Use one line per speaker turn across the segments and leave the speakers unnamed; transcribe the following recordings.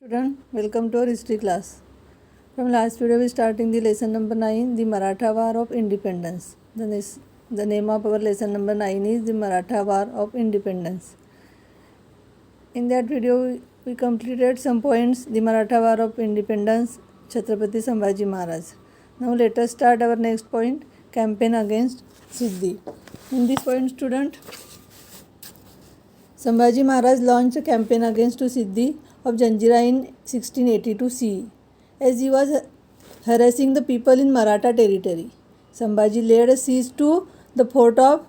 Student, welcome to our history class. From last video we starting the lesson number 9, the Maratha War of Independence. The name of our lesson number 9 is the Maratha War of Independence. In that video we completed some points, the Maratha War of Independence, Chhatrapati Sambhaji Maharaj. Now let us start our next point, campaign against Siddhi. In this point, student, Sambhaji Maharaj launched a campaign against Siddhi of Janjira in 1682 CE. As he was harassing the people in Maratha territory, Sambhaji laid a siege to the fort of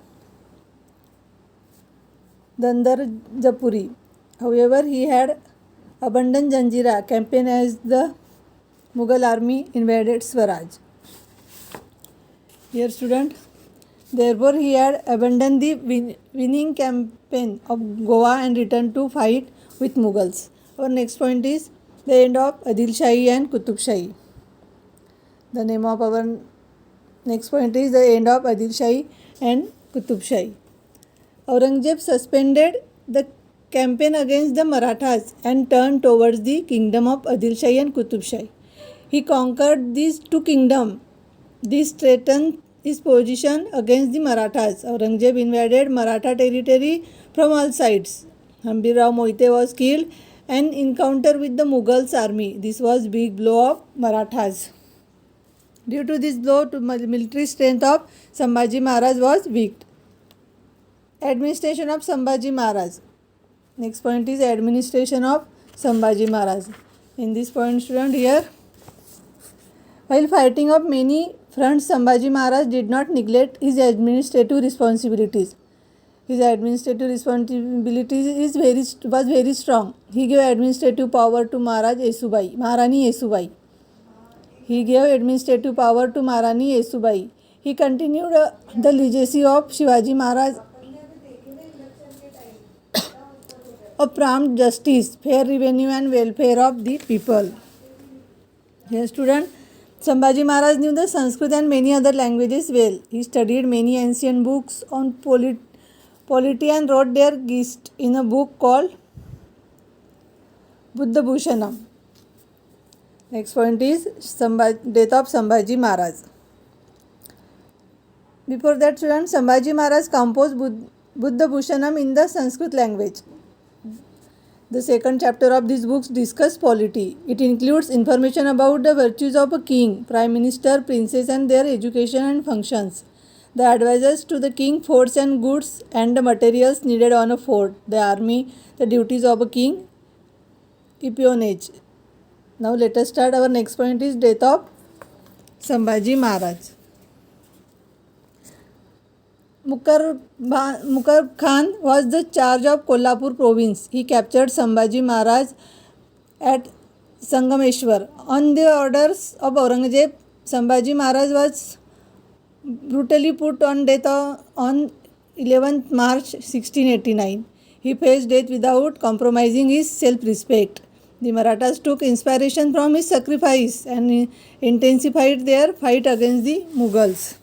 Dandarjapuri. However, he had abandoned Janjira campaign as the Mughal army invaded Swaraj. Here, student, therefore he had abandoned the winning campaign of Goa and returned to fight with Mughals. Our next point is the end of Adil Shahi and Qutub Shahi. The name of our next point is the end of Adil Shahi and Qutub Shahi. Aurangzeb suspended the campaign against the Marathas and turned towards the kingdom of Adil Shahi and Qutub Shahi. He conquered these two kingdoms. This strengthened his position against the Marathas. Aurangzeb invaded Maratha territory from all sides. Hambir Rao Moite was killed and encounter with the Mughals army. This was big blow of Marathas. Due to this blow, the military strength of Sambhaji Maharaj was weak. Administration of Sambhaji Maharaj. Next point is administration of Sambhaji Maharaj. In this point, student, here, while fighting of many fronts, Sambhaji Maharaj did not neglect his administrative responsibilities. His administrative responsibilities was very strong. He gave administrative power to Maharani Yesubai. He gave administrative power to Maharani Yesubai. He continued the legacy of Shivaji Maharaj of prompt justice, fair revenue and welfare of the people. Here, student, Sambhaji Maharaj knew the Sanskrit and many other languages well. He studied many ancient books on polity and wrote their gist in a book called Buddha Bhushanam. Next point is death of Sambhaji Maharaj. Before that, students, Sambhaji Maharaj composed Buddha Bhushanam in the Sanskrit language. The second chapter of this book discusses polity. It includes information about the virtues of a king, prime minister, princess and their education and functions, the advisors to the king, forts and goods and the materials needed on a fort, the army, the duties of a king, espionage. Now let us start. Our next point is death of Sambhaji Maharaj. Mukarr Khan was the charge of Kolhapur province. He captured Sambhaji Maharaj at Sangameshwar. On the orders of Aurangzeb, Sambhaji Maharaj was brutally put on death on 11th March 1689. He faced death without compromising his self-respect. The Marathas took inspiration from his sacrifice and intensified their fight against the Mughals.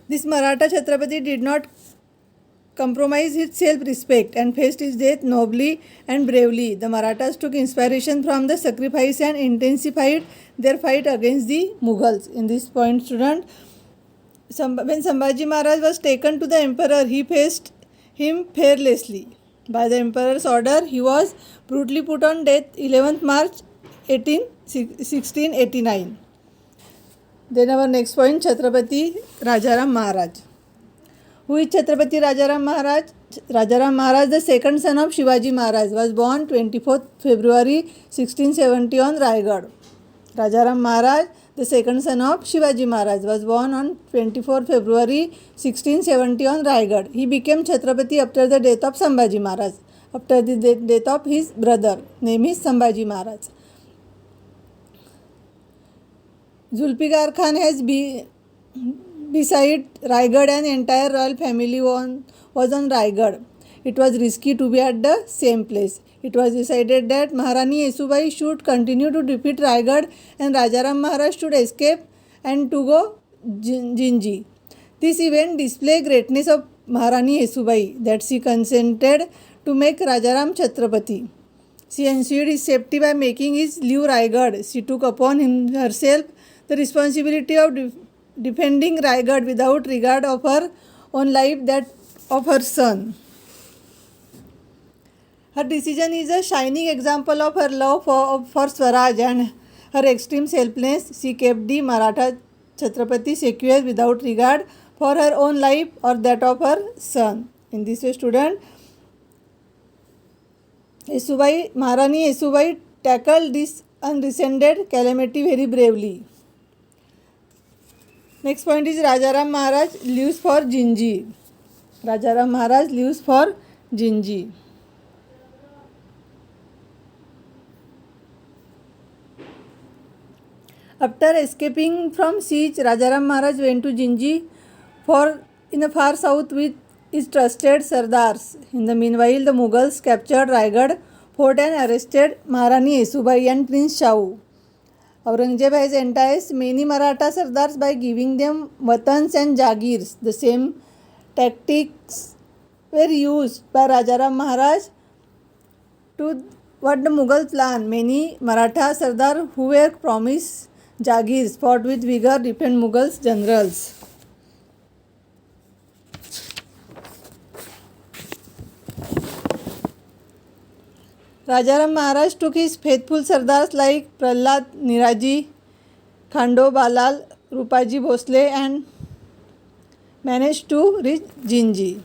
This Maratha Chhatrapati did not compromise his self-respect and faced his death nobly and bravely. The Marathas took inspiration from the sacrifice and intensified their fight against the Mughals. In this point, student, when Sambhaji Maharaj was taken to the emperor, he faced him fearlessly. By the emperor's order, he was brutally put on death 11th March 1689. Then our next point, Chhatrapati Rajaram Maharaj. Who is Chhatrapati Rajaram Maharaj? Rajaram Maharaj, the second son of Shivaji Maharaj, was born 24th February 1670 on Raigad. Rajaram Maharaj, the second son of Shivaji Maharaj, was born on 24th February 1670 on Raigad. He became Chhatrapati after the death of Sambhaji Maharaj, after the death of his brother, name is Sambhaji Maharaj. Zulfikar Khan has beside Raigad, and entire royal family was on Raigad. It was risky to be at the same place. It was decided that Maharani Yesubai should continue to defeat Raigad and Rajaram Maharaj should escape and to go Jinji. This event displayed greatness of Maharani Yesubai that she consented to make Rajaram Chhatrapati. She ensured his safety by making his leave Raigad. She took upon herself the responsibility of defending Raigad without regard of her own life, that of her son. Her decision is a shining example of her love for Swaraj and her extreme selflessness. She kept the Maratha Chhatrapati secure without regard for her own life or that of her son. In this way, student, Maharani Yesubai tackled this unprecedented calamity very bravely. Next point is Rajaram Maharaj leaves for Jinji. Rajaram Maharaj leaves for Jinji. After escaping from siege, Rajaram Maharaj went to Jinji in the far south with his trusted Sardars. In the meanwhile, the Mughals captured Raigad fort and arrested Maharani Yesubai and Prince Shahu. Aurangzeb has enticed many Maratha Sardars by giving them watans and jagirs. The same tactics were used by Rajaram Maharaj to what the Mughal plan. Many Maratha Sardar who were promised jagirs fought with vigor to defend Mughals generals. Rajaram Maharaj took his faithful Sardars like Prahlad Niraji, Khando Balal, Rupaji Bhosle and managed to reach Jinji.